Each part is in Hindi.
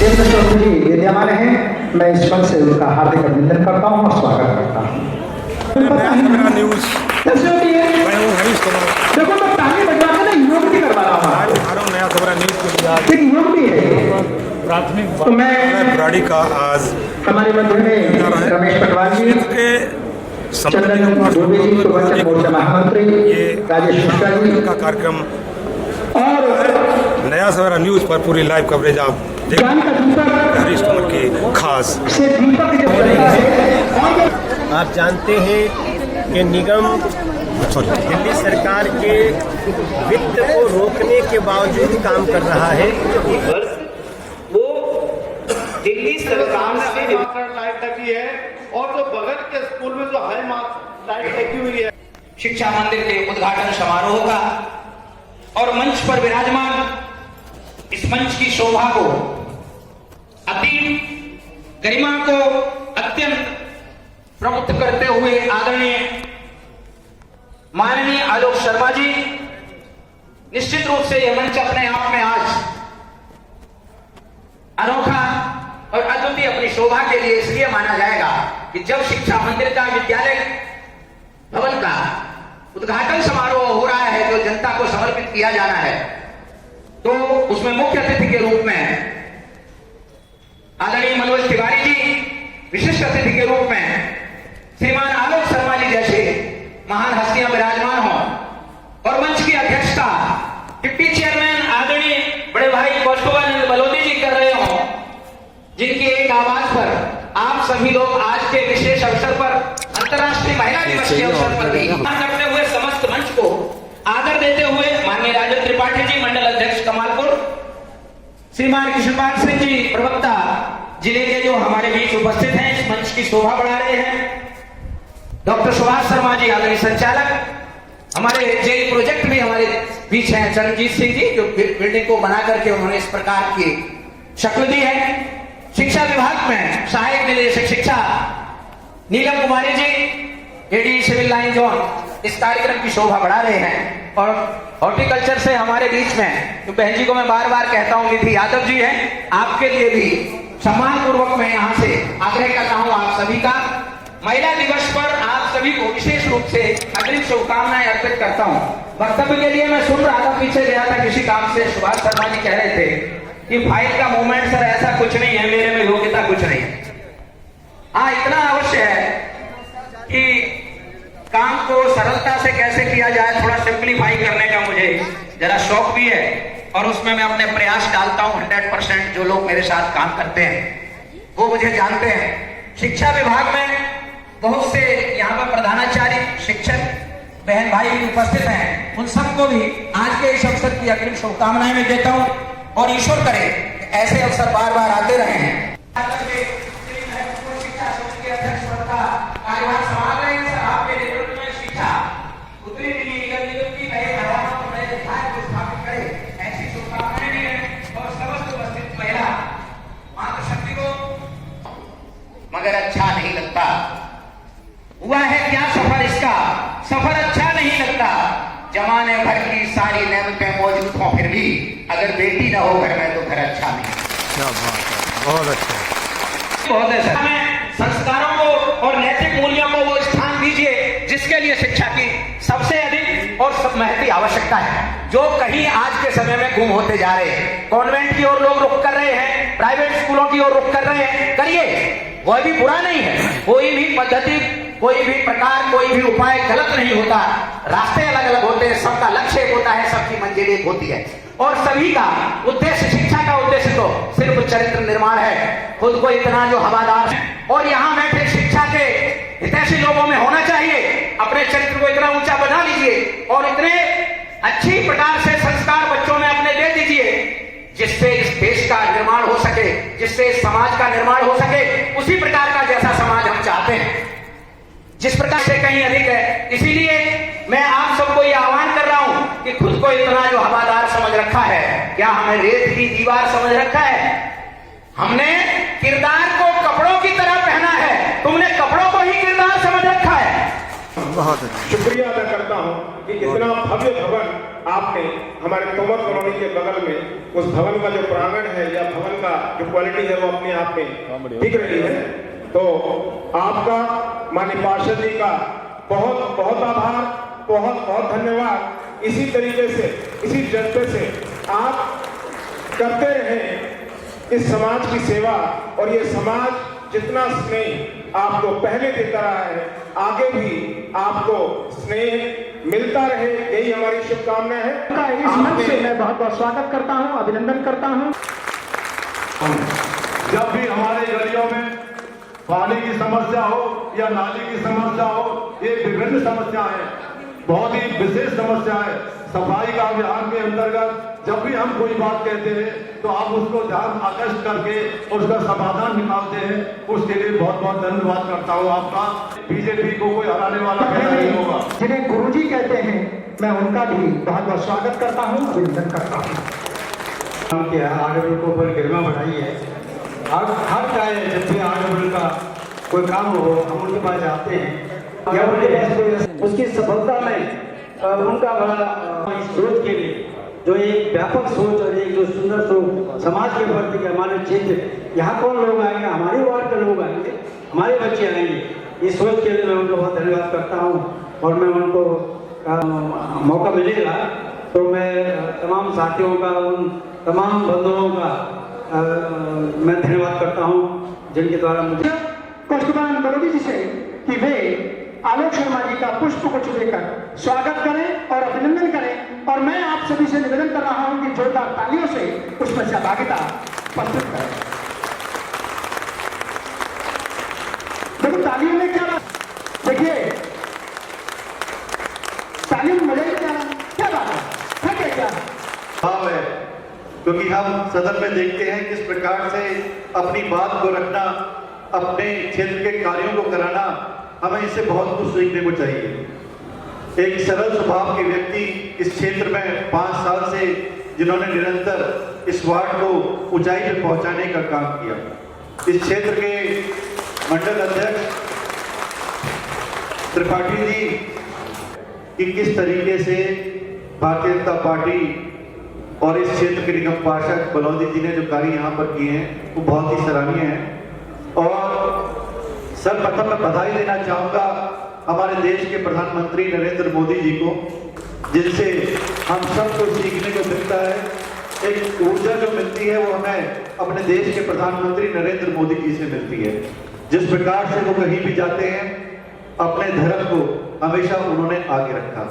देवेंद्र चौधरी विद्यमान है, मैं इस पद से उनका हार्दिक अभिनंदन करता हूँ और स्वागत करता हूँ। न्यूज मैं हूँ हरीश कुमार। देखो मैं ताली बजवा के ना योग भी करवा रहा हूँ, नया खबर न्यूज के लिए आज एक योग भी है। प्राथमिक तो मैं बुराड़ी का आज हमारे मध्य में रमेश पटवाल जी, के चंदन दुबे जी, पूर्वांचल मोर्चा महामंत्री राजेश मिश्रा जी का कार्यक्रम और नया सवेरा न्यूज पर पूरी लाइव कवरेज आप ज्ञान का दीपक हरीश कुमार की खास से दीपक जब जलता है। आप जानते हैं कि निगम दिल्ली सरकार के वित्त को रोकने के बावजूद काम कर रहा है। वो दिल्ली सरकार से लाइट लगी है और जो बगल के स्कूल में जो हाई मार्क्स लाइट लगी हुई है। शिक्षा मंदिर के उद्घाटन समारोह का और मंच पर विराजमान इस मंच की शोभा को, अतीम गरिमा को अत्यंत प्रमुख करते हुए आदरणीय माननीय आलोक शर्मा जी, निश्चित रूप से यह मंच अपने आप में आज अनोखा और अद्वितीय अपनी शोभा के लिए इसलिए माना जाएगा कि जब शिक्षा मंदिर का विद्यालय भवन का उद्घाटन समारोह हो रहा है जो जनता को समर्पित किया जाना है, तो उसमें मुख्य अतिथि के रूप में आदरणीय मनोज तिवारी जी, विशिष्ट अतिथि के रूप में श्रीमान आलोक शर्मा जी जैसे महान हस्तियां विराजमान हों और मंच की अध्यक्षता डिप्टी चेयरमैन आदरणीय बड़े भाई कौस्तुभानंद बलोदी जी कर रहे हों, जिनकी एक आवाज पर आप सभी लोग आज के विशेष अवसर पर अंतर्राष्ट्रीय महिला दिवस के अवसर पर भी करते हुए समस्त मंच को आदर देते हुए माननीय राजन त्रिपाठी जी, मंडल अध्यक्ष कमालपुर, श्रीमान किशनपाल सिंह जी, प्रवक्ता जिले के जो हमारे बीच उपस्थित हैं, इस मंच की शोभा बढ़ा रहे हैं, डॉक्टर सुभाष शर्मा जी आदरणीय संचालक, हमारे जेई प्रोजेक्ट भी हमारे बीच हैं, चरणजीत सिंह जी जो बिल्डिंग को बना करके उन्होंने इस प्रकार की शक्ल दी है, शिक्षा विभाग में सहायक निदेशक शिक्षा नीलम Kumari ji, AD civil line zone, इस कार्यक्रम की शोभा बढ़ा रहे हैं। और हॉर्टिकल्चर से हमारे बीच में तो बहन जी को मैं बार बार कहता हूँ, निधि यादव जी हैं, आपके लिए भी सम्मान पूर्वक मैं यहाँ से आग्रह करता हूँ आप सभी का, महिला दिवस पर आप सभी को विशेष रूप से अग्रिम शुभकामनाएं अर्पित करता हूँ। वक्तव्य के लिए मैं सुन रहा था, पीछे गया था किसी काम से, सुभाष शर्मा जी कह रहे थे कि फाइल का मूवमेंट सर ऐसा कुछ नहीं है, मेरे में योग्यता कुछ नहीं। हाँ, इतना अवश्य है कि काम को सरलता से कैसे किया जाए, थोड़ा सिंप्लीफाई करने का मुझे जरा शौक भी है और उसमें मैं अपने प्रयास डालता हूं 100%। जो लोग मेरे साथ काम करते हैं वो मुझे जानते हैं। शिक्षा विभाग में बहुत से यहाँ पर प्रधानाचार्य, शिक्षक बहन भाई उपस्थित हैं, उन सबको भी आज के इस अवसर की अग्रिम शुभकामनाएं मैं देता हूं और ईश्वर करे ऐसे अवसर बार बार आते रहे। कार्यभार संभाल रहे हैं सर, आपके नेतृत्व में शिक्षा उत्तरी दिल्ली निगम की नए धाराओं को नए विधायक को स्थापित करे, ऐसी शुभकामनाएं भी हैं और समस्त उपस्थित महिला मातृशक्ति को। मगर अच्छा नहीं लगता, हुआ है क्या सफर इसका, सफर अच्छा नहीं लगता, जमाने भर की सारी नेमतें मौजूद हों फिर भी अगर बेटी न हो घर में तो घर अच्छा नहीं। क्या बात है, बहुत अच्छा, बहुत है सर। संस्कारों को और नैतिक मूल्यों को वो स्थान दीजिए जिसके लिए शिक्षा की सबसे अधिक और महती आवश्यकता है, जो कहीं आज के समय में गुम होते जा रहे हैं। कॉन्वेंट की ओर लोग रुख कर रहे हैं, प्राइवेट स्कूलों की ओर रुख कर रहे हैं, करिए, वह भी बुरा नहीं है, कोई भी पद्धति, कोई भी प्रकार, कोई भी उपाय गलत नहीं होता, रास्ते अलग अलग होते हैं, सबका लक्ष्य एक होता है, सबकी मंजिल एक होती है और सभी का उद्देश्य, शिक्षा का उद्देश्य तो सिर्फ चरित्र निर्माण है। खुद को इतना जो हवादार है और यहाँ बैठे शिक्षा के हितैषी लोगों में होना चाहिए, अपने चरित्र को इतना ऊंचा बना लीजिए और इतने अच्छी प्रकार से संस्कार बच्चों में अपने दे दीजिए जिससे इस देश का निर्माण हो सके, जिससे इस समाज का निर्माण हो सके, उसी प्रकार का जैसा समाज हम चाहते हैं, जिस प्रकार से कहीं अधिक है। इसीलिए मैं आप सबको ये आह्वान कर रहा हूं कि खुद को इतना जो हवादार समझ रखा है, क्या हमें रेत की दीवार समझ रखा है? हमने किरदार को कपड़ों की तरह पहना है, तुमने कपड़ों को ही किरदार समझ रखा है। बहुत अच्छा। शुक्रिया अदा करता हूं कि इतना भव्य भवन आपने हमारे तोमर कॉलोनी के बगल में, उस भवन का जो प्रांगण है या भवन का जो क्वालिटी है वो अपने आप में दिख रही है। तो आपका माननीय पार्षद जी का बहुत बहुत आभार, बहुत बहुत धन्यवाद। इसी तरीके से, इसी जज्बे से आप करते रहें इस समाज की सेवा, और ये समाज जितना स्नेह आपको पहले देता रहा है, आगे भी आपको स्नेह मिलता रहे, यही हमारी शुभकामनाएं है। उनका इस मंच से मैं बहुत बहुत स्वागत करता हूं, अभिनंदन करता हूं। जब भी हमारे गलियों में पानी की समस्या हो या नाली की समस्या हो, ये विभिन्न समस्या है, बहुत ही विशेष समस्या है। सफाई का अभियान के अंतर्गत जब भी हम कोई बात कहते हैं तो आप उसको ध्यान आकर्षित करके उसका समाधान निकालते हैं, उसके लिए बहुत बहुत धन्यवाद करता हूँ आपका। बीजेपी को कोई हराने वाला नहीं होगा। जिन्हें गुरुजी कहते हैं, मैं उनका भी बहुत बहुत स्वागत करता हूं, अभिनंदन करता हूं। किया आरडब्ल्यू को ऊपर गरिमा बढ़ाई है। हर चाहे जब भी आरडब्ल्यू का कोई काम हो हम उनके पास जाते हैं या उनके पास उसकी सफलता में उनका बड़ा इस सोच के लिए, जो एक व्यापक सोच और एक जो सुंदर सोच समाज के प्रति कि हमारे क्षेत्र यहाँ कौन लोग आएंगे, हमारी वार्ड के लोग आएंगे, हमारे बच्चे आएंगे, इस सोच के लिए मैं उनको बहुत धन्यवाद करता हूँ। और मैं उनको मौका मिलेगा तो मैं तमाम साथियों का, उन तमाम बंधुओं का मैं धन्यवाद करता हूँ जिनके द्वारा मुझे कौस्तुभान बरोड़ी जी से कि वे आलोक शर्मा जी का पुष्प गुच्छ देकर स्वागत करें और अभिनंदन करें। और मैं आप सभी से निवेदन कर रहा हूं कि जोरदार तालियों से उसमें सहभागिता प्रस्तुत करें। देखो तालियों में क्या बात, देखिए तालियों में मजा ही क्या बात है क्या भाव है, क्योंकि हम सदन में देखते हैं किस प्रकार से अपनी बात को रखना, अपने क्षेत्र के कार्यों को कराना, हमें इससे बहुत कुछ सीखने को चाहिए। एक सरल स्वभाव के व्यक्ति इस क्षेत्र में 5 साल से जिन्होंने निरंतर इस वार्ड को ऊंचाई पर पहुंचाने का काम किया। इस क्षेत्र के मंडल अध्यक्ष त्रिपाठी जी कि किस तरीके से भारतीय जनता पार्टी और इस क्षेत्र के निगम पार्षद बलौदी जी ने जो कार्य यहाँ पर किए हैं वो बहुत ही सराहनीय है। और सर्वप्रथम मैं बधाई देना चाहूँगा हमारे देश के प्रधानमंत्री नरेंद्र मोदी जी को, जिनसे हम सबको सीखने को मिलता है। एक ऊर्जा जो मिलती है वो हमें अपने देश के प्रधानमंत्री नरेंद्र मोदी जी से मिलती है। जिस प्रकार से वो कहीं भी जाते हैं अपने धर्म को हमेशा उन्होंने आगे रखा,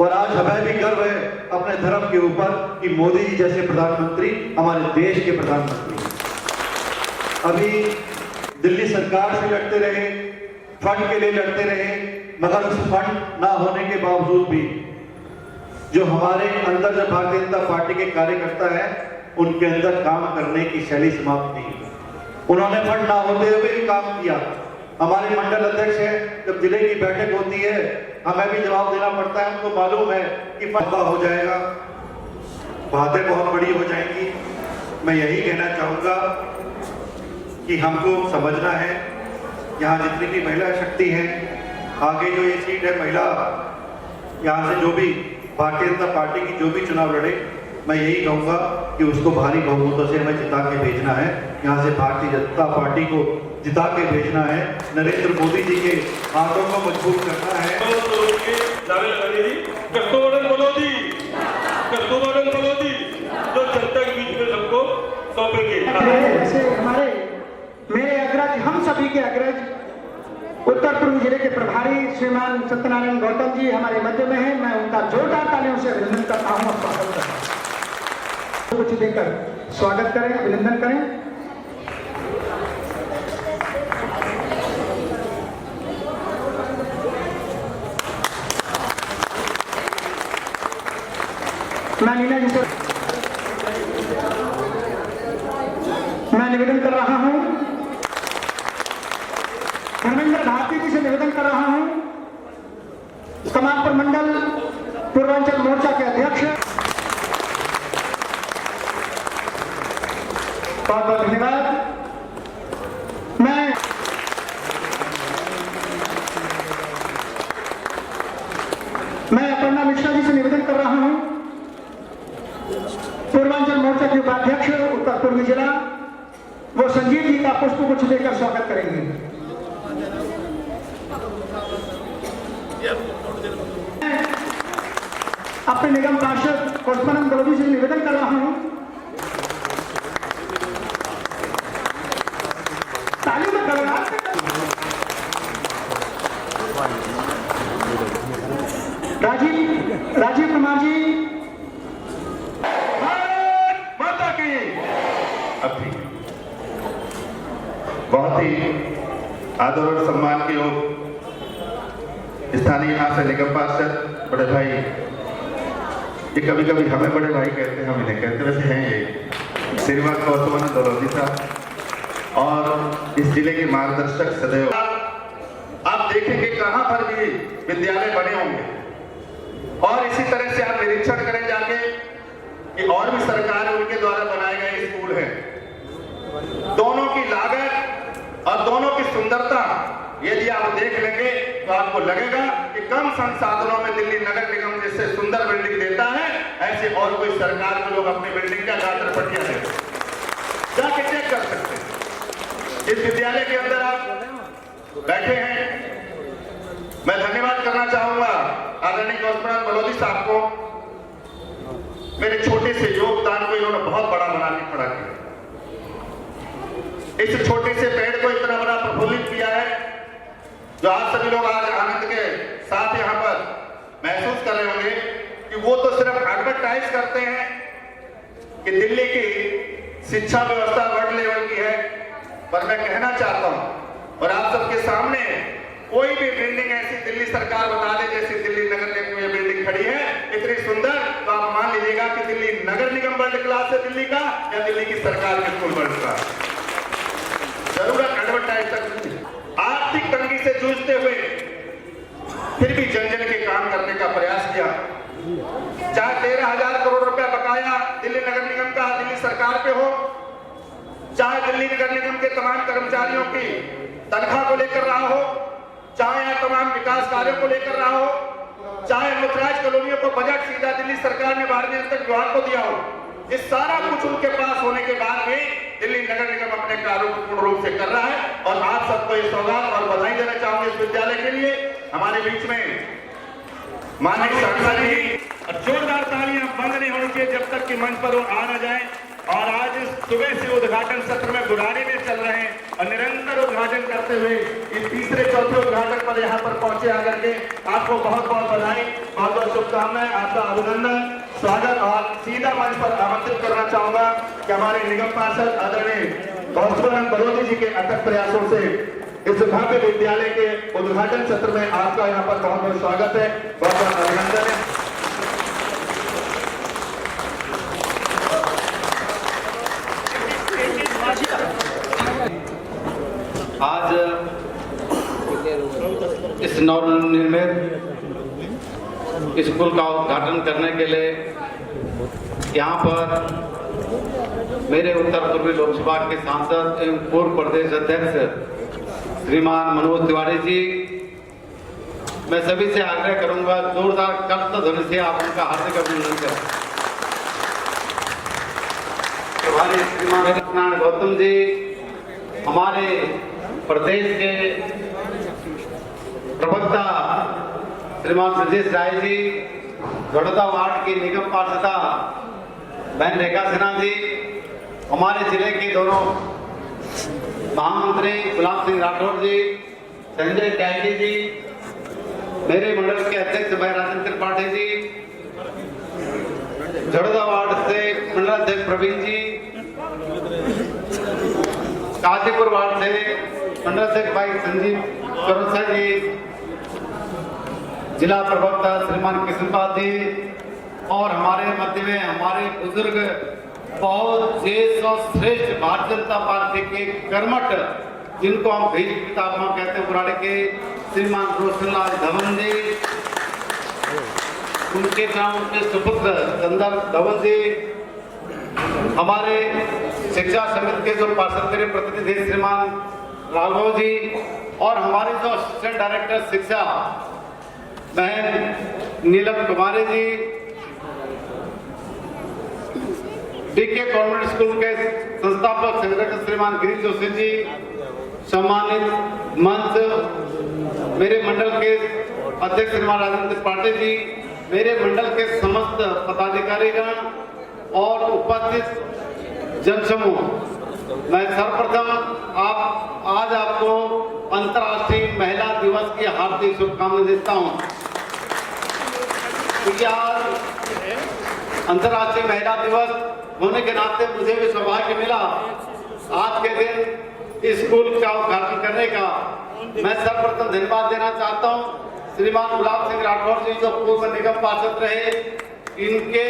और आज हमें भी गर्व है अपने धर्म के ऊपर कि मोदी जी जैसे प्रधानमंत्री हमारे देश के प्रधानमंत्री। अभी दिल्ली सरकार से लड़ते रहे, फंड के लिए लड़ते रहे, मगर उस फंड ना होने के बावजूद भी जो हमारे अंदर जो भारतीय जनता पार्टी के कार्यकर्ता है उनके अंदर काम करने की शैली समाप्त नहीं हुई। उन्होंने फंड ना होते हुए भी काम किया। हमारे मंडल अध्यक्ष है, जब जिले की बैठक होती है हमें भी जवाब देना पड़ता है। उनको मालूम है कि फंड हो जाएगा, बातें बहुत बड़ी हो जाएंगी। मैं यही कहना चाहूँगा कि हमको समझना है यहाँ जितनी भी महिला शक्ति है, आगे जो ये सीट है महिला, यहाँ से जो भी भारतीय जनता पार्टी की जो भी चुनाव लड़े, मैं यही कहूँगा कि उसको भारी बहुमतों से हमें जिता के भेजना है। यहाँ से भारतीय जनता पार्टी को जिता के भेजना है, नरेंद्र मोदी जी के हाथों को मजबूत करना है। जो जनता के बीच में सबको सौंपेंगे। हमारे मेरे अग्रज, हम सभी के अग्रज उत्तर पूर्व जिले के प्रभारी श्रीमान सत्यनारायण गौतम जी हमारे मध्य में हैं। मैं उनका जोरदार तालियों से अभिनंदन करता हूं और स्वागत करता हूं। कुछ देकर स्वागत करें, अभिनंदन करें। मैं नीना जी से मैं निवेदन कर रहा हूं, धर्मेंद्र भारती जी से निवेदन कर रहा हूं, समाजपुर मंडल पूर्वांचल मोर्चा के अध्यक्ष, बहुत बहुत धन्यवाद। मैं उत्तर पूर्वी जिला वो संजीव जी का पुष्प गुच्छ देकर स्वागत करेंगे। अपने निगम पार्षद कोस्मानंद बलोदी से निवेदन कर रहा हूं, तालियों में गड़गड़ाहट राजीव कुमार जी। माता की अब ठीक है। बहुत ही आदर और सम्मान के योग स्थानीय यहाँ से निगम पार्षद बड़े भाई, ये कभी कभी हमें बड़े भाई कहते हैं, हम इन्हें कहते, वैसे हैं ये श्रीमान कोस्मानंद बलोदी साहब और इस जिले के मार्गदर्शक सदैव। आप देखेंगे कहां पर भी विद्यालय बने होंगे और इसी तरह से आप निरीक्षण करें जाके कि और भी सरकार उनके द्वारा बनाए गए स्कूल हैं। दोनों की लागत और दोनों की सुंदरता यदि आप देख लेंगे तो आपको लगेगा कि कम संसाधनों में दिल्ली नगर निगम जैसे सुंदर बिल्डिंग देता है, ऐसे और कोई सरकार को लोग अपनी बिल्डिंग का गात्र पटिया दे जाके चेक कर सकते हैं। इस विद्यालय के अंदर आप बैठे हैं, मैं धन्यवाद करना चाहूंगा आदरणीय कोस्मानंद बलोदी साहब को। मेरे छोटे से योगदान को इन्होंने बहुत बड़ा बना के खड़ा किया। इस छोटे से पेड़ को इतना बड़ा प्रफुल्लित किया है जो आप सभी लोग आज आनंद के साथ यहाँ पर महसूस कर रहे होंगे कि वो तो सिर्फ एडवर्टाइज करते हैं कि दिल्ली की शिक्षा व्यवस्था वर्ल्ड लेवल की है, पर मैं कहना चाहता हूं और आप सबके सामने कोई भी बिल्डिंग ऐसी दिल्ली सरकार बता दे जैसी दिल्ली नगर निगम में बिल्डिंग खड़ी है इतनी सुंदर, तो आप मान लीजिएगा कि दिल्ली नगर निगम वर्ल्ड क्लास है दिल्ली का या दिल्ली की सरकार के स्कूल वर्ल्ड क्लास। जरूरत एडवर्टाइज तक। आर्थिक तंगी से जूझते हुए फिर भी जन जन के काम करने का प्रयास किया। चाहे 13,000 करोड़ रुपया बकाया दिल्ली नगर निगम का दिल्ली सरकार पे हो, चाहे दिल्ली नगर निगम के तमाम कर्मचारियों की तनख्वाह को लेकर रहा हो, चाहे यहाँ तमाम विकास कार्यों को लेकर रहा हो, चाहे मुद्राज कॉलोनियों को बजट सीधा दिल्ली सरकार ने 12वीं अंक तक विभाग को दिया हो, ये सारा कुछ उनके पास होने के बाद भी दिल्ली नगर निगम अपने कार्यों को पूर्ण रूप से कर रहा है। और आप सबको ये सौगात और बधाई देना चाहूंगे इस विद्यालय के लिए। हमारे बीच में माननीय सांसद जी, और जोरदार तालियां बंद नहीं होनी चाहिए जब तक कि मंच पर वो आ न जाए। और आज सुबह से उद्घाटन सत्र में बुराड़ी में चल रहे हैं और निरंतर उद्घाटन करते हुए इस तीसरे चौथे उद्घाटन पर यहाँ पर पहुंचे आकर के आपको बहुत बहुत बधाई, बहुत बहुत शुभकामनाएं, आपका अभिनंदन, स्वागत। और सीधा मंच पर आमंत्रित करना चाहूंगा कि हमारे निगम पार्षद आदरणीय कोस्मानंद बलोदी जी के अथक प्रयासों से इस भव्य विद्यालय के उद्घाटन सत्र में आपका यहाँ पर बहुत बहुत स्वागत है, बहुत बहुत अभिनंदन है। आज इस नवनिर्मित स्कूल का उद्घाटन करने के लिए यहाँ पर मेरे उत्तर पूर्वी लोकसभा के सांसद एवं पूर्व प्रदेश अध्यक्ष श्रीमान मनोज तिवारी जी, मैं सभी से आग्रह करूंगा जोरदार कर्तव्य ध्वनि से आप उनका हार्दिक अभिनंदन करें। हमारे श्रीमान गौतम जी, हमारे प्रदेश के प्रवक्ता श्रीमान ब्रजेश राय जी, बड़ौदा वार्ड की निगम पार्षदा बहन रेखा सिन्हा जी, हमारे जिले के दोनों महामंत्री गुलाब सिंह राठौर जी, संजय त्यागी जी, मेरे मंडल के अध्यक्ष भाई राजेंद्र त्रिपाठी जी, बड़ौदा वार्ड से मंडल अध्यक्ष प्रवीण जी, काजीपुर वार्ड से मंडल अध्यक्ष भाई संजीव करोसा जी, जिला प्रवक्ता श्रीमान कृष्णपाल जी, और हमारे मध्य में हमारे बुजुर्ग बहुत देश और श्रेष्ठ भारतीय जनता पार्टी के कर्मठ, जिनको हम भीष्म पितामह कहते हैं, बुराड़ी के श्रीमान रोशनलाल धवन जी, उनके नाम उनके सुपुत्र चंदर धवन जी, हमारे शिक्षा समिति के जो पार्षद मेरे प्रतिनिधि श्रीमान राघव जी, और हमारे जो असिस्टेंट डायरेक्टर शिक्षा बहन नीलम Kumari ji, DK convent school के संस्थापक संगठक श्रीमान गिरीश जोशी जी, सम्मानित मंच, मेरे मंडल के अध्यक्ष श्रीमान राजेंद्र पाटिल जी, मेरे मंडल के समस्त पदाधिकारीगण और उपस्थित जनसमूह, मैं सर्वप्रथम आज आपको अंतर्राष्ट्रीय महिला दिवस की हार्दिक शुभकामनाएं देता हूं। क्योंकि आज अंतर्राष्ट्रीय महिला दिवस होने के नाते मुझे भी सौभाग्य मिला आज के दिन स्कूल का उद्घाटन करने का। मैं सर्वप्रथम धन्यवाद देना चाहता हूं श्रीमान गुलाब सिंह राठौर जी, जो पूर्व निगम पार्षद रहे। इनके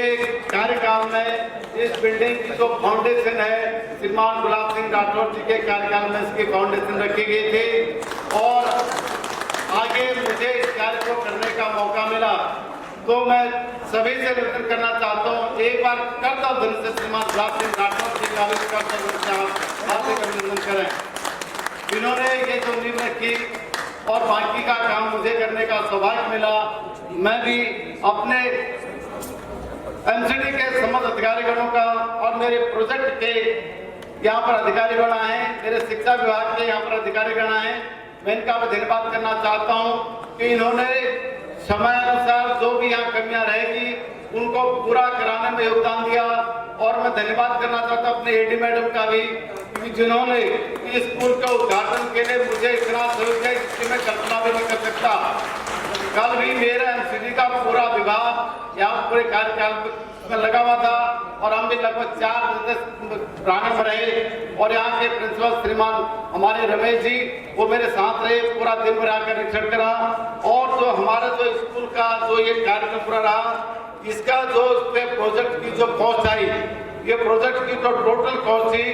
कार्यकाल में इस बिल्डिंग की जो फाउंडेशन है, श्रीमान गुलाब सिंह राठौर जी के कार्यकाल में इसकी फाउंडेशन रखी गई थी और आगे मुझे इस कार्य को करने का मौका मिला। तो मैं सभी से निवेदन करना चाहता हूँ, एक बार करतव्य दिन से श्रीमान गुलाब सिंह राठौर जी का हार्दिक अभिनंदन करें। इन्होंने ये जो नींव रखी और बाकी का काम मुझे करने का सौभाग्य मिला। मैं भी अपने एमसीडी के समस्त अधिकारीगणों का और मेरे प्रोजेक्ट के यहाँ पर अधिकारीगण आए, मेरे शिक्षा विभाग के यहाँ पर अधिकारीगण आए, मैं इनका भी धन्यवाद करना चाहता हूँ कि इन्होंने समय अनुसार जो भी यहाँ कमियां रहेगी उनको पूरा कराने में योगदान दिया। और मैं धन्यवाद करना चाहता हूँ अपने एडी मैडम का भी, जिन्होंने इस स्कूल का उद्घाटन के लिए मुझे इतना सहयोग किया जिसकी मैं कल्पना भी नहीं कर सकता। कल भी मेरा एमसीडी का पूरा विभाग यहाँ पूरे कार्यकाल में लगा हुआ था और हम भी लगभग 4 बजे तक प्रांगण में रहे और यहाँ के प्रिंसिपल श्रीमान हमारे रमेश जी वो मेरे साथ रहे, पूरा दिन भर आकर निरीक्षण करा। और जो हमारा जो स्कूल का जो ये कार्यक्रम पूरा रहा, इसका जो प्रोजेक्ट की जो कॉस्ट आई, ये प्रोजेक्ट की जो टोटल कॉस्ट थी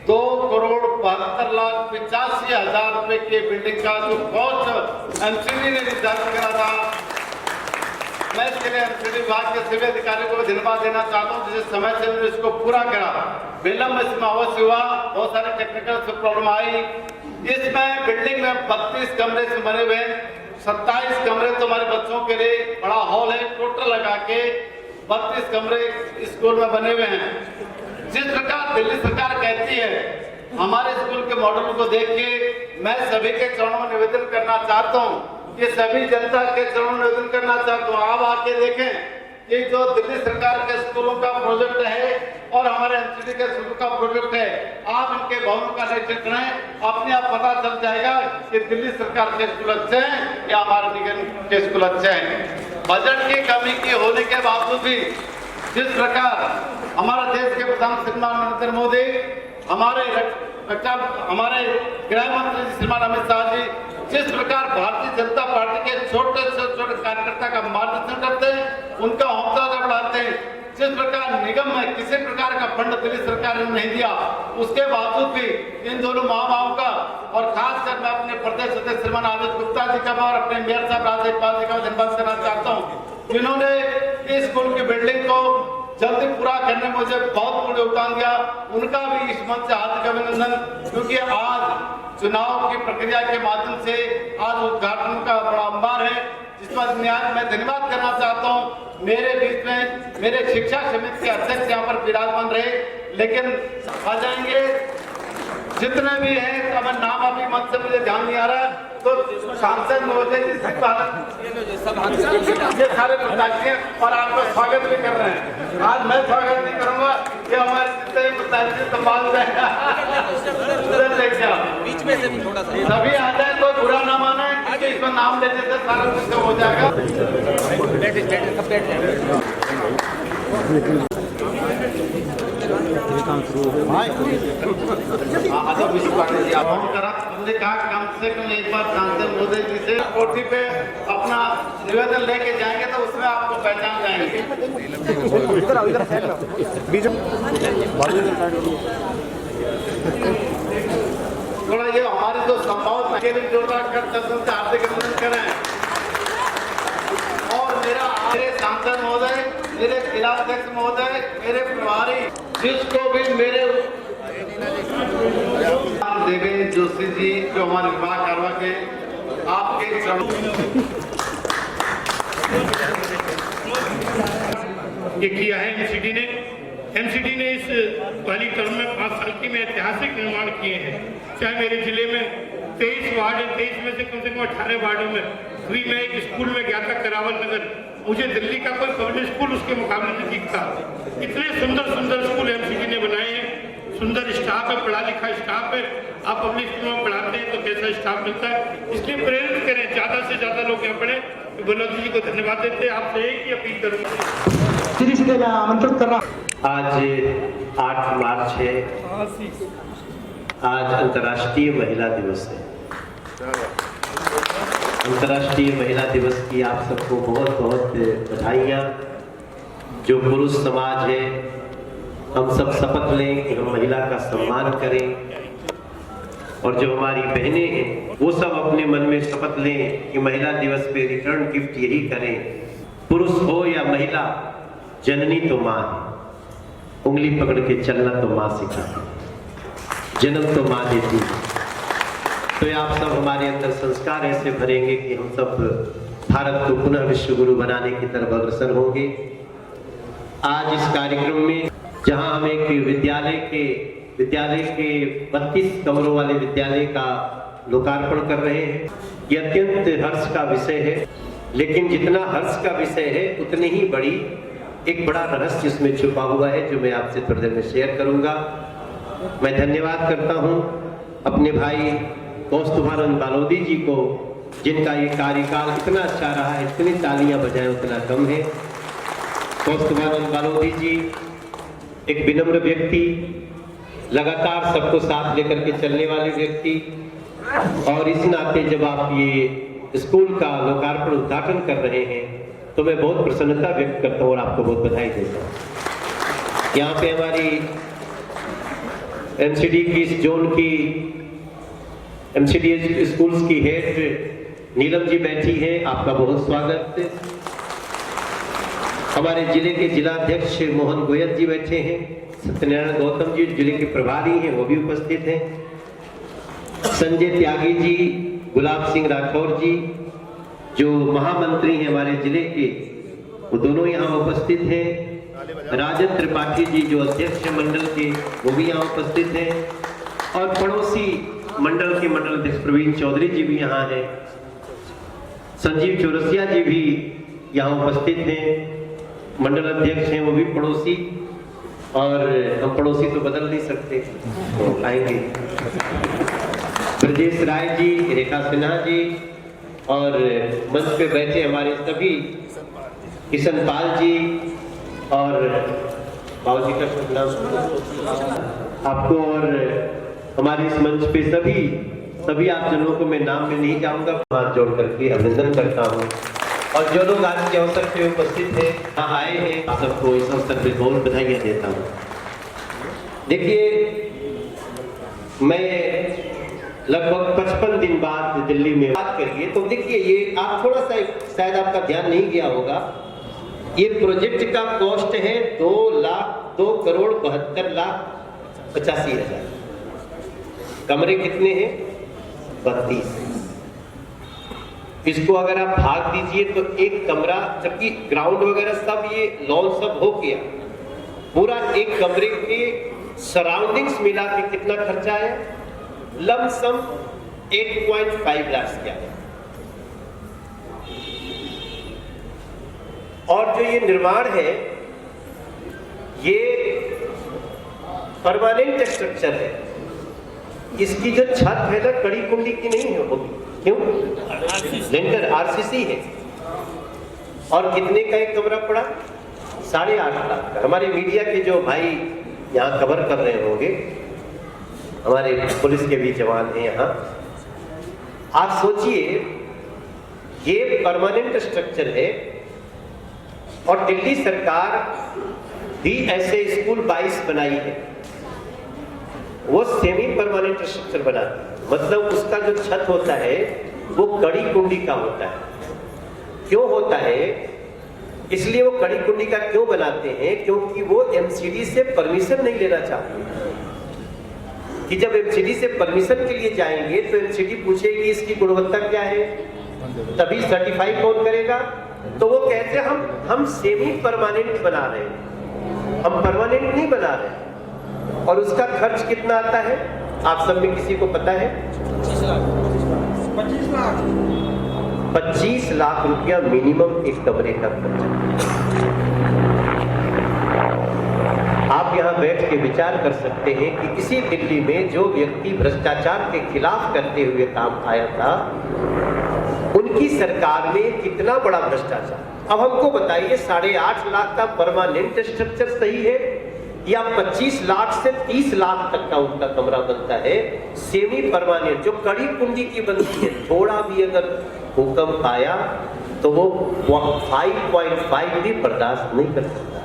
2,72,85,000 रुपए की बिल्डिंग का जो कॉस्ट एमसीडी ने निर्धारित करा था। मैं इसके लिए एमसीडी विभाग के सभी अधिकारियों को धन्यवाद देना चाहता हूँ जिस समय से उन्होंने इसको पूरा करा। विलंब इसमें अवश्य हुआ, बहुत सारे टेक्निकल प्रॉब्लम आई। इसमें बिल्डिंग में 32 कमरे से बने हुए, 27 कमरे तो हमारे बच्चों के लिए बड़ा हॉल है, टोटल लगा के 32 कमरे स्कूल में बने हुए हैं। जिस प्रकार दिल्ली सरकार कहती है, हमारे स्कूल के मॉडल को देख के मैं सभी के चरणों में निवेदन करना चाहता हूँ, ये सभी जनता के चरणों में निवेदन करना चाहता हूँ, आप आके देखें कि जो दिल्ली सरकार के स्कूलों का प्रोजेक्ट है और हमारे एमसीडी के स्कूल का प्रोजेक्ट है, आप इनके भवनों का निरीक्षण करें, अपने आप पता चल जाएगा कि दिल्ली सरकार के स्कूल अच्छे हैं या हमारे निगम के स्कूल अच्छे हैं। बजट की कमी की होने के बावजूद भी जिस प्रकार हमारा देश के प्रधान श्रीमान नरेंद्र मोदी, हमारे गृह मंत्री श्रीमान अमित शाह जी जिस प्रकार भारतीय जनता पार्टी के छोटे से छोटे कार्यकर्ता का मार्गदर्शन करते हैं, उनका हौसला बढ़ाते हैं, जिस प्रकार निगम में किसी प्रकार का फंड दिल्ली सरकार ने नहीं दिया, उसके बावजूद भी इन दोनों महामाओं का और खासकर मैं अपने प्रदेश अध्यक्ष श्रीमान आदित्य गुप्ता जी का और अपने मेयर साहब राजेश जी का धन्यवाद करना चाहता हूँ, जिन्होंने इस स्कूल की बिल्डिंग को जल्दी पूरा करने में मुझे बहुत बड़ा योगदान दिया। उनका भी इस मंच से हार्दिक अभिनंदन, क्योंकि आज चुनाव की प्रक्रिया के माध्यम से आज उद्घाटन का बड़ा अंबार है, जिस पर मैं धन्यवाद करना चाहता हूँ। मेरे बीच में मेरे शिक्षा समिति के अध्यक्ष यहाँ पर विराजमान रहे, लेकिन आ जाएंगे जितने भी हैं, अब नाम अभी मत से मुझे ध्यान नहीं आ रहा, तो सांसद महोदय जी ये सारे प्रत्याशी हैं और आपका स्वागत भी कर रहे हैं। आज मैं स्वागत नहीं करूंगा, ये हमारे जितने प्रत्याशी संभाल जाएगा, बीच में से भी थोड़ा सा सभी आ जाए तो बुरा ना माने, क्योंकि इसमें नाम लेने से सारा कुछ हो जाएगा। हमने कहा कम से कम एक बार सांसद मोदी जी से कोठी पे अपना निवेदन लेके जाएंगे तो उसमें आपको पहचान जाएंगे। थोड़ा ये हमारी जो संभावना के लिए जोरदार कर हार्दिक अभिनंदन करें। और मेरे सांसद महोदय, मेरे जिलाध्यक्ष महोदय, मेरे प्रभारी जिसको भी मेरे देवेंद्र जोशी जी जो हमारे विभाग कार्यवाह के आपके ये किया है एमसीडी ने एमसीडी ने इस पहली टर्म में 5 साल की में ऐतिहासिक निर्माण किए हैं। चाहे मेरे जिले में 23 वार्ड है, 23 में से कम 18 वार्डों में अभी मैं एक स्कूल में गया था करावल नगर, मुझे दिल्ली का कोई पब्लिक स्कूल उसके मुकाबले नहीं दिखता। इतने सुंदर सुंदर स्कूल एमसीडी ने बनाए हैं, सुंदर स्टाफ है, पढ़ा लिखा स्टाफ है। आप पब्लिक स्कूलों में पढ़ाते हैं तो कैसा स्टाफ मिलता है, इसलिए प्रेरित करें ज़्यादा से ज़्यादा लोग यहाँ पढ़े। बलौदी जी को धन्यवाद देते हैं, आपसे एक ही अपील करूँगा। सीधे सीधे मैं आमंत्रित कर रहा। आज 8 मार्च है, आज अंतर्राष्ट्रीय महिला दिवस है। अंतर्राष्ट्रीय महिला दिवस की आप सबको बहुत बहुत बधाइयाँ। जो पुरुष समाज है, हम सब शपथ लें कि हम महिला का सम्मान करें, और जो हमारी बहनें हैं वो सब अपने मन में शपथ लें कि महिला दिवस पे रिटर्न गिफ्ट यही करें। पुरुष हो या महिला, जननी तो माँ है, उंगली पकड़ के चलना तो माँ सिखाती, जन्म तो माँ देती। तो आप सब हमारे अंदर संस्कार ऐसे भरेंगे कि हम सब भारत को पुनः विश्व गुरु बनाने की तरफ अग्रसर होंगे। आज इस कार्यक्रम में जहां हम एक विद्यालय के 32 कमरों वाले विद्यालय का लोकार्पण कर रहे हैं, ये अत्यंत हर्ष का विषय है। लेकिन जितना हर्ष का विषय है उतनी ही एक बड़ा रहस्य इसमें छुपा हुआ है, जो मैं आपसे थोड़ी देर में शेयर करूंगा। मैं धन्यवाद करता हूं अपने भाई कौस्तुभानंद बालोदी जी को, जिनका ये कार्यकाल इतना अच्छा रहा है, इतनी तालियां बजाएं उतना कम है। कौस्तुभानंद बालोदी जी एक विनम्र व्यक्ति, लगातार सबको साथ लेकर के चलने वाले व्यक्ति, और इस नाते जब आप ये स्कूल का लोकार्पण उद्घाटन कर रहे हैं तो मैं बहुत प्रसन्नता व्यक्त करता हूँ और आपको बहुत बधाई देता हूँ। यहाँ पे हमारी एमसीडी की इस जोन की एमसीडी स्कूल्स की हेड नीलम जी बैठी हैं, आपका बहुत स्वागत। हमारे जिले के जिलाध्यक्ष मोहन गोयल जी बैठे हैं, सत्यनारायण गौतम जी जिले के प्रभारी हैं, वो भी उपस्थित हैं। संजय त्यागी जी, गुलाब सिंह राठौर जी जो महामंत्री हैं हमारे जिले के, वो दोनों यहाँ उपस्थित हैं। राजन त्रिपाठी जी जो अध्यक्ष मंडल के, वो भी यहाँ उपस्थित हैं। और पड़ोसी मंडल के मंडल अध्यक्ष प्रवीण चौधरी जी भी यहाँ हैं। संजीव चौरसिया जी भी यहाँ उपस्थित हैं, मंडल अध्यक्ष हैं, वो भी पड़ोसी, और हम पड़ोसी तो बदल नहीं सकते तो आएंगे। ब्रजेश राय जी, रेखा सिन्हा जी, और मंच पे बैठे हमारे सभी किशन पाल जी और बाबूजी का शुभ नाम आपको, और हमारे इस मंच पे सभी आप जनों को मैं नाम में नहीं जाऊंगा, हाथ जोड़ करके अभिनंदन करता हूँ। और जो लोग आज के अवसर पे उपस्थित हैं, यहाँ आए हैं, आप सबको इस अवसर पे बहुत बधाइयाँ देता हूँ। देखिए, मैं लगभग 55 दिन बाद दिल्ली में बात करिए तो देखिए, ये आप थोड़ा सा शायद आपका ध्यान नहीं गया होगा, ये प्रोजेक्ट का कॉस्ट है 2,72,85,000। कमरे कितने हैं? 32। इसको अगर आप भाग दीजिए तो एक कमरा, जबकि ग्राउंड वगैरह सब ये लॉन सब हो गया, पूरा एक कमरे के सराउंडिंग्स मिला के कितना खर्चा है? लमसम 8.5 लाख क्या है। और जो ये निर्माण है ये परमानेंट स्ट्रक्चर है, इसकी जो छत है ना कड़ी कुंडी की नहीं है, क्यों? लेंटर आरसीसी है। और कितने का एक कमरा पड़ा? 8.5 लाख का। हमारे मीडिया के जो भाई यहाँ कवर कर रहे होंगे, हमारे पुलिस के भी जवान हैं यहाँ, आप सोचिए ये परमानेंट स्ट्रक्चर है, और दिल्ली सरकार भी ऐसे स्कूल 22 बनाई है, वो सेमी परमानेंट स्ट्रक्चर बनाती है। मतलब उसका जो छत होता है वो कड़ी कुंडी का होता है। क्यों होता है? इसलिए वो कड़ी कुंडी का क्यों बनाते हैं? क्योंकि वो एमसीडी से परमिशन नहीं लेना चाहते, कि जब एमसीडी से परमिशन के लिए जाएंगे तो एमसीडी पूछेगी इसकी गुणवत्ता क्या है, तभी सर्टिफाई कौन करेगा। तो वो कहते हैं हम सेमी परमानेंट बना रहे हैं। हम परमानेंट नहीं बना रहे। और उसका खर्च कितना आता है आप सब में किसी को पता है? 25 लाख रुपया मिनिमम एक कमरे का खर्च। आप यहाँ बैठ के विचार कर सकते हैं कि इसी दिल्ली में जो व्यक्ति भ्रष्टाचार के खिलाफ करते हुए काम आया था, उनकी सरकार में कितना बड़ा भ्रष्टाचार। अब हमको बताइए 8.5 लाख का परमानेंट स्ट्रक्चर सही है या 25 लाख से 30 लाख तक का उनका कमरा बनता है सेमी परमानेंट, जो कड़ी कुंडी की बनती है, थोड़ा भी अगर भूकंप आया तो वो 5.5 भी बर्दाश्त नहीं कर सकता।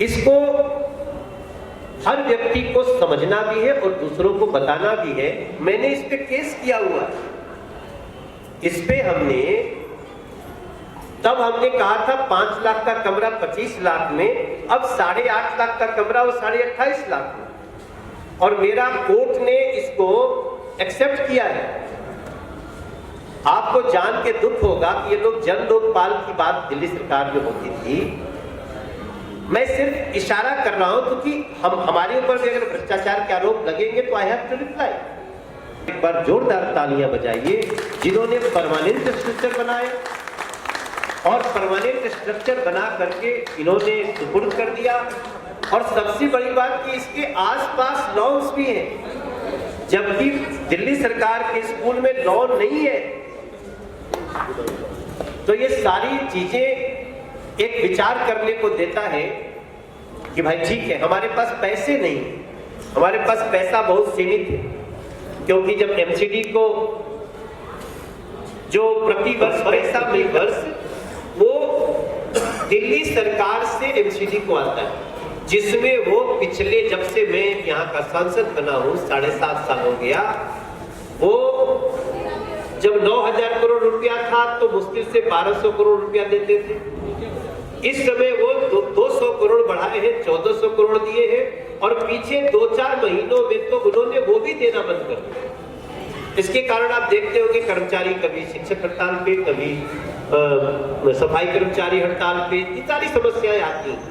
इसको हर व्यक्ति को समझना भी है और दूसरों को बताना भी है। मैंने इस पे केस किया हुआ है। इस पे हमने कहा था 5 लाख का कमरा 25 लाख में, अब 8.5 लाख का कमरा वो 28.5 लाख में, और मेरा कोर्ट ने इसको एक्सेप्ट किया है। आपको जान के दुख होगा कि ये लोग जन लोकपाल की बात दिल्ली सरकार में होती थी। मैं सिर्फ इशारा कर रहा हूं क्योंकि हमारे ऊपर भी अगर भ्रष्टाचार के आरोप लगेंगे तो आई हैव टू रिप्लाई। एक बार जोरदार तालियां बजाइए जिन्होंने परमानेंट स्ट्रक्चर बनाया, और परमानेंट स्ट्रक्चर बना करके इन्होंने सुपुर्द कर दिया। और सबसे बड़ी बात कि इसके आसपास लॉन्स भी हैं, जबकि दिल्ली सरकार के स्कूल में लॉन नहीं है। तो ये सारी चीजें एक विचार करने को देता है कि भाई ठीक है, हमारे पास पैसे नहीं, हमारे पास पैसा बहुत सीमित है, क्योंकि जब एमसीडी को जो प्रति वर्ष पैसा मिल वर्ष वो दिल्ली सरकार से एमसीडी को आता है, जिसमें वो पिछले जब से मैं यहाँ का सांसद बना हूँ 7.5 साल हो गया। वो जब 9,000 करोड़ रुपया था तो मुश्किल से 1200 करोड़ रुपया देते थे। इस समय वो 200 करोड़ बढ़ाए हैं, 1400 करोड़ दिए हैं, और पीछे 2-4 महीनों में तो उन्होंने वो भी देना बंद कर दिया। इसके कारण आप देखते हो कि कर्मचारी कभी शिक्षक हड़ताल पे, कभी सफाई कर्मचारी हड़ताल पे, ये सारी समस्याएं आती हैं।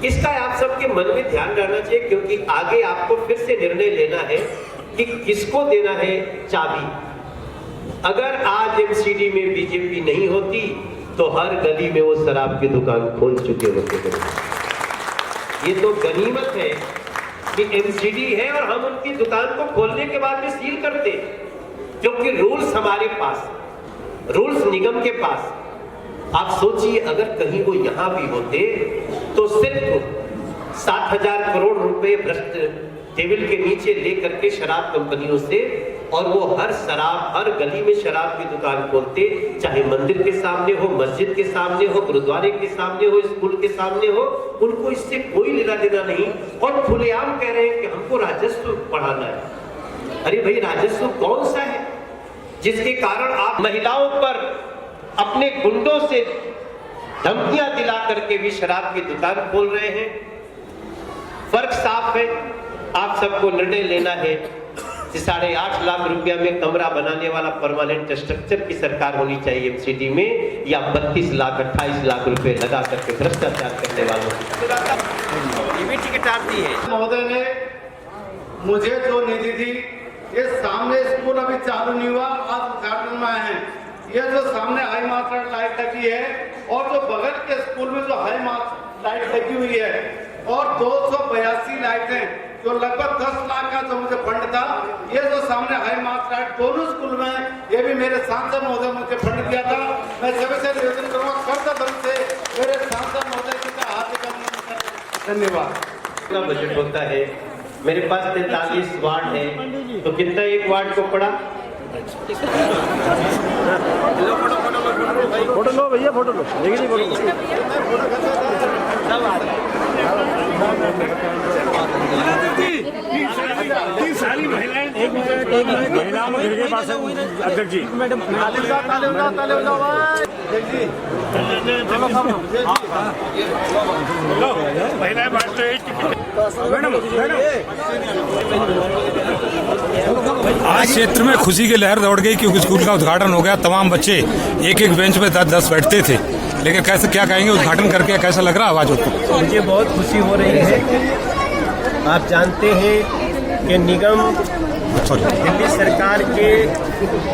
इसका आप सबके मन में ध्यान रहना चाहिए, क्योंकि आगे आपको फिर से निर्णय लेना है कि किसको देना है चाबी। अगर आज एमसीडी में बीजेपी नहीं होती तो हर गली में वो शराब की दुकान खोल चुके होते थे। ये तो गनीमत है कि एमसीडी है और हम उनकी दुकान को खोलने के बाद में सील करते, क्योंकि रूल्स हमारे पास, रूल्स निगम के पास। आप सोचिए अगर कहीं वो यहां भी होते तो सिर्फ 7,000 करोड़ रुपए भ्रष्ट टेबल के नीचे लेकर के शराब कंपनियों से, और वो हर गली में शराब की दुकान खोलते, चाहे मंदिर के सामने हो, मस्जिद के सामने हो, गुरुद्वारे के सामने हो, स्कूल के सामने हो, उनको इससे कोई लेना देना नहीं। और खुलेआम कह रहे हैं कि हमको राजस्व बढ़ाना है। अरे भाई, राजस्व कौन सा है जिसके कारण आप महिलाओं पर अपने गुंडों से धमकियां दिला करके भी शराब की दुकान खोल रहे हैं? फर्क साफ है। आप सबको निर्णय लेना है कि 8.5 लाख रुपया में कमरा बनाने वाला परमानेंट स्ट्रक्चर की सरकार होनी चाहिए एमसीडी में, या 32 लाख 28 लाख रुपए लगा करके भ्रष्टाचार करने वालों की टिकट आती है। महोदय ने मुझे जो निधि दी, ये सामने स्कूल अभी चालू नहीं हुआ, आज उद्घाटन में आए हैं। ये जो सामने हाई मास्टर लाइट लगी है, और जो बगल के स्कूल में जो हाई मास्टर लाइट लगी हुई है, और 282 लाइटें, जो लगभग 10 लाख का जो मुझे फंड था, ये जो सामने हाई मास्टर लाइट दोनों स्कूल में, ये भी मेरे सांसद महोदय मुझे फंड दिया था। मैं सभी से निवेदन करूंगा, कर्ज बल से मेरे सांसद महोदय जी का हाथ धन्यवाद। बजट होता है, मेरे पास 43 वार्ड है, तो कितना एक वार्ड को पड़ा? फोटो लो भैया, फोटो लो, देखिए जी, फोटो लो। तीन सारी महिलाएं अध्यक्ष जी महिलाएं बांट रहे आज क्षेत्र में खुशी की लहर दौड़ गई क्योंकि स्कूल का उद्घाटन हो गया। तमाम बच्चे एक एक बेंच पे 10 बैठते थे, लेकिन कैसे क्या कहेंगे उद्घाटन करके कैसा लग रहा आवाज आपको? मुझे बहुत खुशी हो रही है। आप जानते हैं कि निगम दिल्ली सरकार के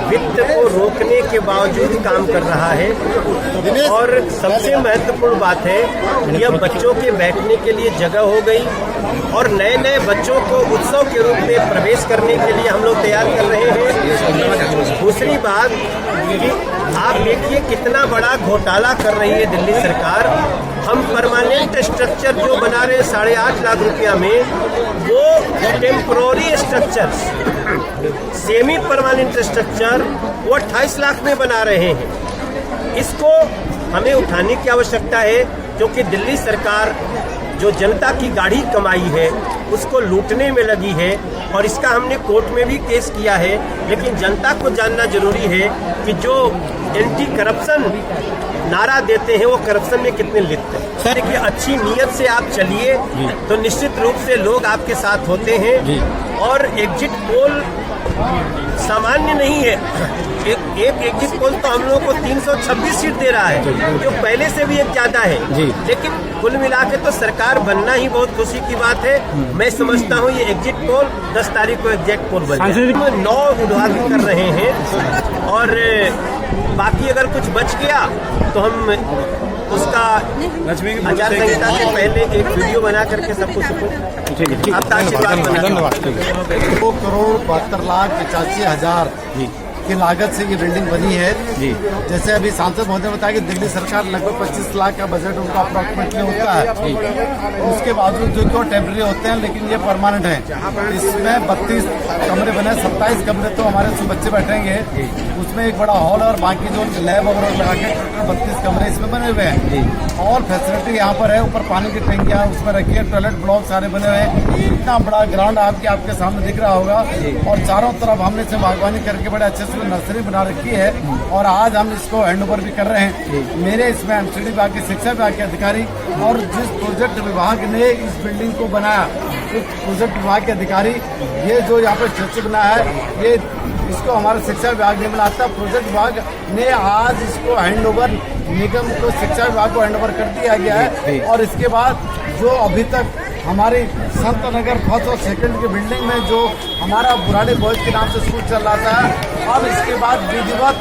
वित्त को रोकने के बावजूद काम कर रहा है और सबसे महत्वपूर्ण बात है यह बच्चों के बैठने के लिए जगह हो गई और नए नए बच्चों को उत्सव के रूप में प्रवेश करने के लिए हम लोग तैयार कर रहे हैं। दूसरी बात कि आप देखिए कितना बड़ा घोटाला कर रही है दिल्ली सरकार। हम परमानेंट स्ट्रक्चर जो बना रहे हैं 8.5 लाख रुपया में, वो temporary structure, semi permanent structure वो 28 लाख में बना रहे हैं। इसको हमें उठाने की आवश्यकता है क्योंकि दिल्ली सरकार जो जनता की गाढ़ी कमाई है उसको लूटने में लगी है और इसका हमने कोर्ट में भी केस किया है। लेकिन जनता को जानना जरूरी है कि जो एंटी करप्शन नारा देते हैं वो करप्शन में कितने लिप्त हैं। देखिए अच्छी नीयत से आप चलिए तो निश्चित रूप से लोग आपके साथ होते हैं और एग्जिट पोल सामान्य नहीं है। एक एग्जिट पोल तो हम लोगों को 326 सीट दे रहा है जो पहले से भी एक ज्यादा है, लेकिन कुल मिला के तो सरकार बनना ही बहुत खुशी की बात है। मैं समझता हूँ ये एग्जिट पोल 10 तारीख को एग्जैक्ट पोल बन जाए। 9 उद्घाटन कर रहे हैं और बाकी अगर कुछ बच गया तो हम उसका आचार संहिता से पहले एक वीडियो बना करके सबको आपका आशीर्वाद बना। 2,72,85,000 की लागत से ये बिल्डिंग बनी है। जैसे अभी सांसद महोदय ने बताया कि दिल्ली सरकार लगभग 25 लाख का बजट उनका अप्रोक्सीमेटली होता है। उसके बावजूद जो कि टेम्परेरी होते हैं लेकिन ये परमानेंट है। इसमें 32 कमरे बने, 27 कमरे तो हमारे बच्चे बैठेंगे, उसमें एक बड़ा हॉल और बाकी जो लैब वगैरह लगा के 32 कमरे इसमें बने हुए हैं। और फैसिलिटी यहाँ पर है, ऊपर पानी की टंकियाँ उसमें रखी है, टॉयलेट ब्लॉक सारे बने हुए हैं। इतना बड़ा ग्राउंड आपके सामने दिख रहा होगा और चारों तरफ हमने इसे बागवानी करके बड़े अच्छे से नर्सरी बना रखी है और आज हम इसको हैंडओवर भी कर रहे हैं। मेरे इसमें एमसीडी विभाग के शिक्षा विभाग के अधिकारी और जिस प्रोजेक्ट विभाग ने इस बिल्डिंग को बनाया उस प्रोजेक्ट विभाग के अधिकारी, ये जो यहाँ पर स्ट्रक्चर बना है ये इसको हमारे शिक्षा विभाग ने बनाया था। प्रोजेक्ट विभाग ने आज इसको हैंडओवर निगम को शिक्षा विभाग को हैंडओवर कर दिया गया है और इसके बाद जो अभी तक हमारी संत नगर फर्स्ट और सेकंड की बिल्डिंग में जो हमारा बुराड़ी बॉयज के नाम से स्कूल चल रहा था, अब इसके बाद विधिवत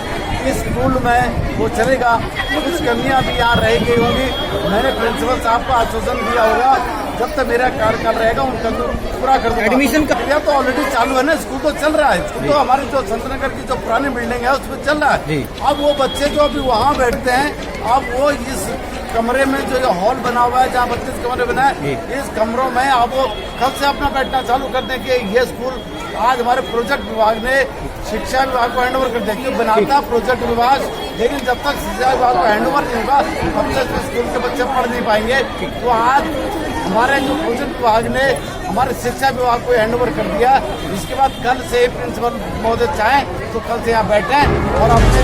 इस स्कूल में वो चलेगा। कुछ कमियां भी यहाँ रह गई होंगी। मैंने प्रिंसिपल साहब को आश्वासन दिया होगा जब तक मेरा कार्यकाल रहेगा उन कमियों पूरा कर दूंगा। एडमिशन का तो ऑलरेडी चालू है ना, स्कूल तो चल रहा है। स्कूल तो हमारी जो संत नगर की जो पुरानी बिल्डिंग है उसमें चल रहा है। अब वो बच्चे जो अभी वहाँ बैठते हैं, अब वो इस कमरे में जो हॉल बना हुआ है जहाँ 32 कमरे बनाए, इस कमरों में अब वो कल से अपना बैठना चालू कर दें कि ये स्कूल आज हमारे प्रोजेक्ट विभाग ने शिक्षा विभाग को हैंडओवर कर दिया। क्यों बनाता प्रोजेक्ट विभाग, लेकिन जब तक शिक्षा विभाग को हैंडओवर नहीं होगा तब तक स्कूल के बच्चे पढ़ नहीं पाएंगे। तो आज हमारे जो प्रोजेक्ट विभाग ने हमारे शिक्षा विभाग को हैंडओवर कर दिया। इसके बाद कल से प्रिंसिपल महोदय चाहें तो कल से यहाँ बैठे और अपने